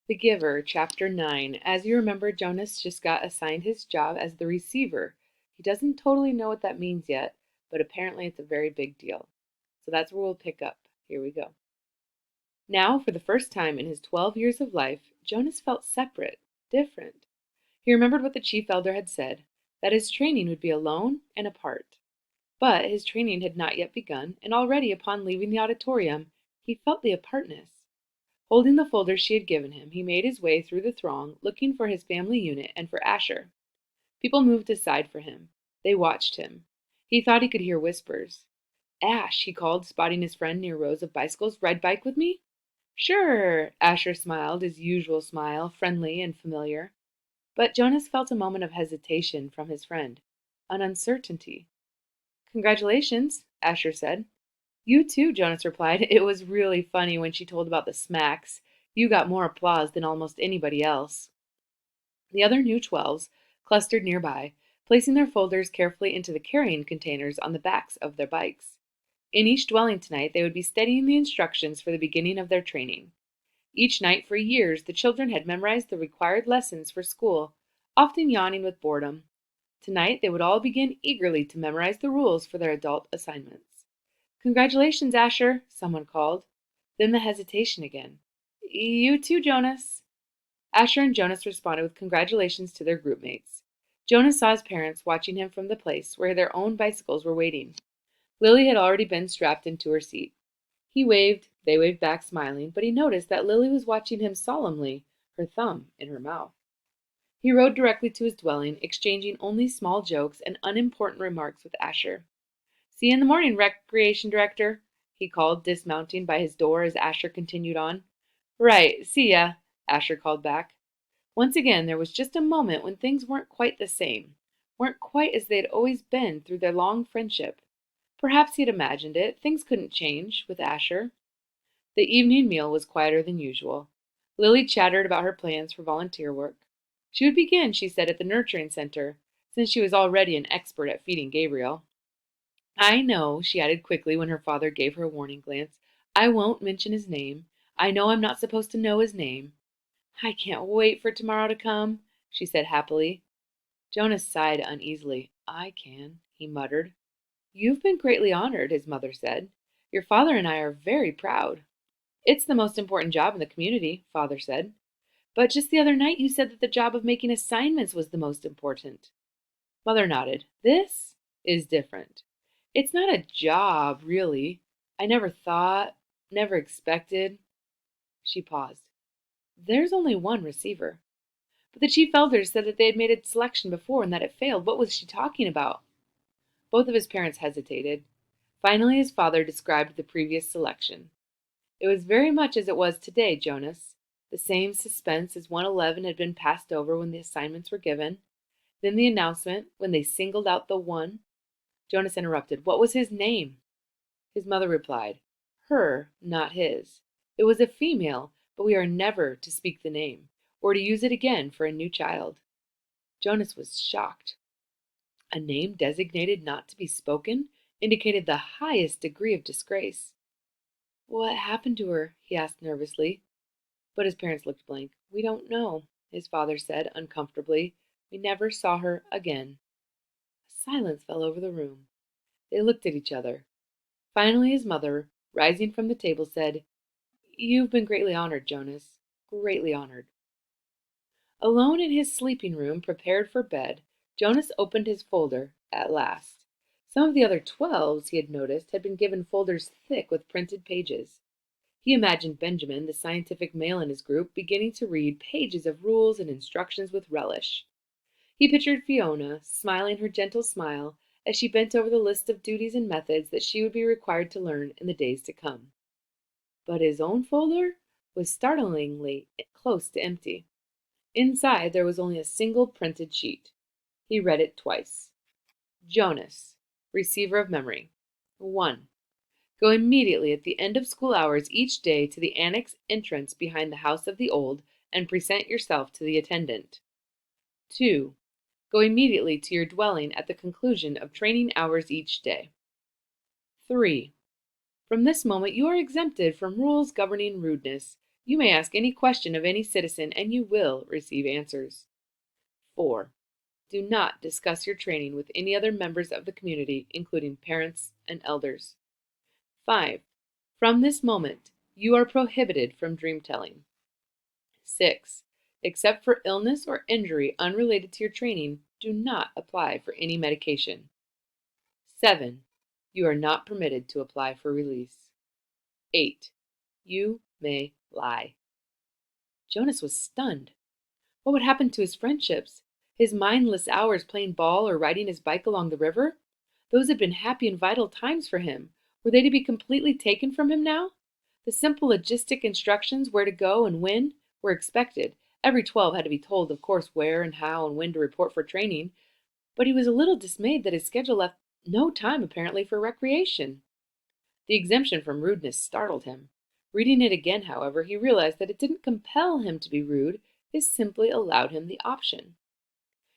The Giver, Chapter 9. As you remember, Jonas just got assigned his job as the receiver. He doesn't totally know what that means yet, but apparently it's a very big deal. So that's where we'll pick up. Here we go. Now, for the first time in his 12 years of life, Jonas felt separate, different. He remembered what the chief elder had said, that his training would be alone and apart. But his training had not yet begun, and already upon leaving the auditorium, he felt the apartness. Holding the folder she had given him, he made his way through the throng, looking for his family unit and for Asher. People moved aside for him. They watched him. He thought he could hear whispers. Ash, he called, spotting his friend near rows of bicycles. Ride bike with me? Sure, Asher smiled, his usual smile, friendly and familiar. But Jonas felt a moment of hesitation from his friend, an uncertainty. Congratulations, Asher said. You too, Jonas replied. It was really funny when she told about the smacks. You got more applause than almost anybody else. The other new 12s clustered nearby, placing their folders carefully into the carrying containers on the backs of their bikes. In each dwelling tonight, they would be studying the instructions for the beginning of their training. Each night for years, the children had memorized the required lessons for school, often yawning with boredom. Tonight, they would all begin eagerly to memorize the rules for their adult assignments. Congratulations, Asher, someone called. Then the hesitation again. You too, Jonas. Asher and Jonas responded with congratulations to their group mates. Jonas saw his parents watching him from the place where their own bicycles were waiting. Lily had already been strapped into her seat. He waved, they waved back smiling, but he noticed that Lily was watching him solemnly, her thumb in her mouth. He rode directly to his dwelling, exchanging only small jokes and unimportant remarks with Asher. See you in the morning, Recreation Director, he called, dismounting by his door as Asher continued on. Right, see ya, Asher called back. Once again, there was just a moment when things weren't quite the same, weren't quite as they had always been through their long friendship. Perhaps he had imagined it. Things couldn't change with Asher. The evening meal was quieter than usual. Lily chattered about her plans for volunteer work. She would begin, she said, at the nurturing center, since she was already an expert at feeding Gabriel. I know, she added quickly when her father gave her a warning glance. I won't mention his name. I know I'm not supposed to know his name. I can't wait for tomorrow to come, she said happily. Jonas sighed uneasily. I can, he muttered. You've been greatly honored, his mother said. Your father and I are very proud. It's the most important job in the community, father said. But just the other night you said that the job of making assignments was the most important. Mother nodded. This is different. It's not a job, really. I never thought, never expected. She paused. There's only one receiver. But the chief elders said that they had made a selection before and that it failed. What was she talking about? Both of his parents hesitated. Finally, his father described the previous selection. It was very much as it was today, Jonas. The same suspense as 111 had been passed over when the assignments were given. Then the announcement, when they singled out the one. Jonas interrupted. What was his name? His mother replied. Her, not his. It was a female, but we are never to speak the name, or to use it again for a new child. Jonas was shocked. A name designated not to be spoken indicated the highest degree of disgrace. What happened to her? He asked nervously. But his parents looked blank. We don't know, his father said uncomfortably. We never saw her again. A silence fell over the room. They looked at each other. Finally, his mother, rising from the table, said, You've been greatly honored, Jonas. Greatly honored. Alone in his sleeping room, prepared for bed, Jonas opened his folder at last. Some of the other 12s, he had noticed, had been given folders thick with printed pages. He imagined Benjamin, the scientific male in his group, beginning to read pages of rules and instructions with relish. He pictured Fiona, smiling her gentle smile, as she bent over the list of duties and methods that she would be required to learn in the days to come. But his own folder was startlingly close to empty. Inside there was only a single printed sheet. He read it twice. Jonas, receiver of memory. 1. Go immediately at the end of school hours each day to the annex entrance behind the House of the Old and present yourself to the attendant. 2. Go immediately to your dwelling at the conclusion of training hours each day. 3. From this moment you are exempted from rules governing rudeness. You may ask any question of any citizen and you will receive answers. 4. Do not discuss your training with any other members of the community, including parents and elders. 5. From this moment, you are prohibited from dream telling. 6. Except for illness or injury unrelated to your training, do not apply for any medication. 7. You are not permitted to apply for release. 8. You may lie. Jonas was stunned. What would happen to his friendships? His mindless hours playing ball or riding his bike along the river? Those had been happy and vital times for him. Were they to be completely taken from him now? The simple logistic instructions where to go and when were expected. Every 12 had to be told, of course, where and how and when to report for training. But he was a little dismayed that his schedule left no time apparently for recreation. The exemption from rudeness startled him. Reading it again, however, he realized that it didn't compel him to be rude, it simply allowed him the option.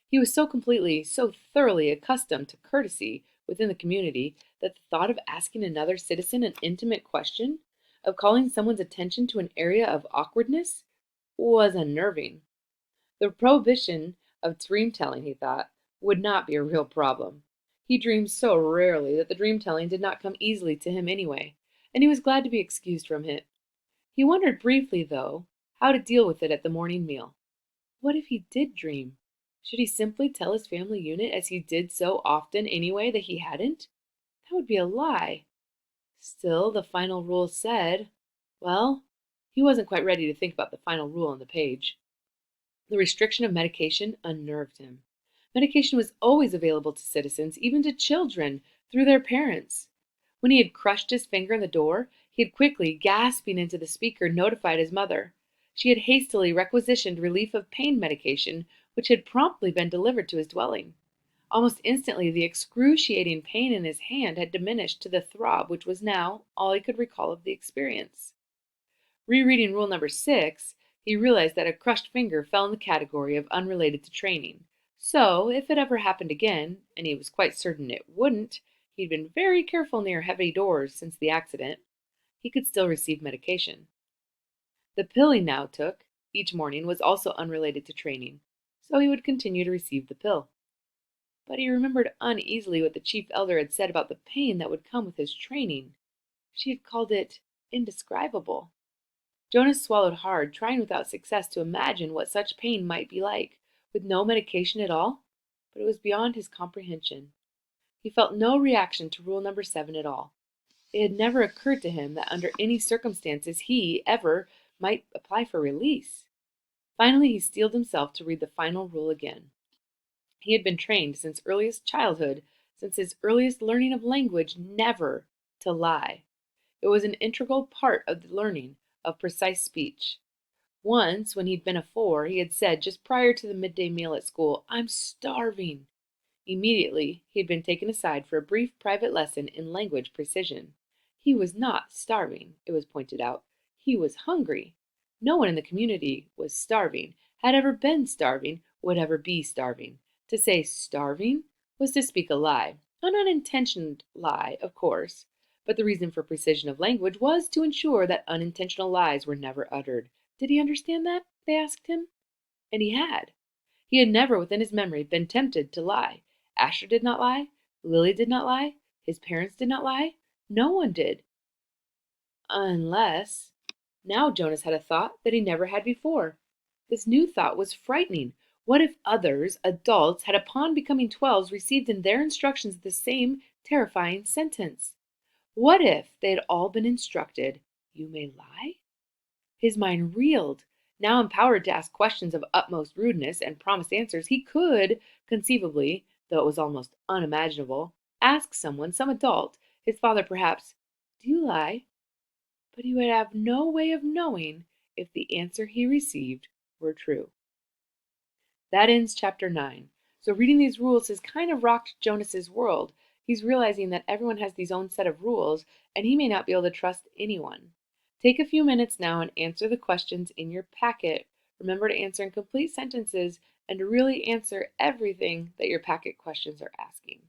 He was so completely, so thoroughly accustomed to courtesy within the community that the thought of asking another citizen an intimate question, of calling someone's attention to an area of awkwardness, was unnerving. The prohibition of dream telling, he thought, would not be a real problem. He dreamed so rarely that the dream telling did not come easily to him anyway, and he was glad to be excused from it. He wondered briefly, though, how to deal with it at the morning meal. What if he did dream? Should he simply tell his family unit, as he did so often anyway, that he hadn't? That would be a lie. Still, the final rule said, well, he wasn't quite ready to think about the final rule on the page. The restriction of medication unnerved him. Medication was always available to citizens, even to children, through their parents. When he had crushed his finger in the door, he had quickly, gasping into the speaker, notified his mother. She had hastily requisitioned relief of pain medication, which had promptly been delivered to his dwelling. Almost instantly, the excruciating pain in his hand had diminished to the throb which was now all he could recall of the experience. Rereading rule number 6, he realized that a crushed finger fell in the category of unrelated to training. So, if it ever happened again, and he was quite certain it wouldn't, he'd been very careful near heavy doors since the accident, he could still receive medication. The pill he now took each morning was also unrelated to training, so he would continue to receive the pill. But he remembered uneasily what the chief elder had said about the pain that would come with his training. She had called it indescribable. Jonas swallowed hard, trying without success to imagine what such pain might be like, with no medication at all, but it was beyond his comprehension. He felt no reaction to rule number 7 at all. It had never occurred to him that under any circumstances he ever might apply for release. Finally, he steeled himself to read the final rule again. He had been trained since earliest childhood, since his earliest learning of language, never to lie. It was an integral part of the learning of precise speech. Once, when he'd been a 4, he had said, just prior to the midday meal at school, "I'm starving." Immediately, he had been taken aside for a brief private lesson in language precision. He was not starving, it was pointed out. He was hungry. No one in the community was starving, had ever been starving, would ever be starving. To say starving was to speak a lie. An unintentional lie, of course. But the reason for precision of language was to ensure that unintentional lies were never uttered. Did he understand that? They asked him. And he had. He had never within his memory been tempted to lie. Asher did not lie. Lily did not lie. His parents did not lie. No one did. Unless... Now Jonas had a thought that he never had before. This new thought was frightening. What if others, adults, had upon becoming 12s received in their instructions the same terrifying sentence? What if they had all been instructed, "You may lie"? His mind reeled. Now empowered to ask questions of utmost rudeness and promise answers, he could, conceivably, though it was almost unimaginable, ask someone, some adult, his father perhaps, "Do you lie?" But he would have no way of knowing if the answer he received were true. That ends chapter 9. So reading these rules has kind of rocked Jonas's world. He's realizing that everyone has these own set of rules, and he may not be able to trust anyone. Take a few minutes now and answer the questions in your packet. Remember to answer in complete sentences and to really answer everything that your packet questions are asking.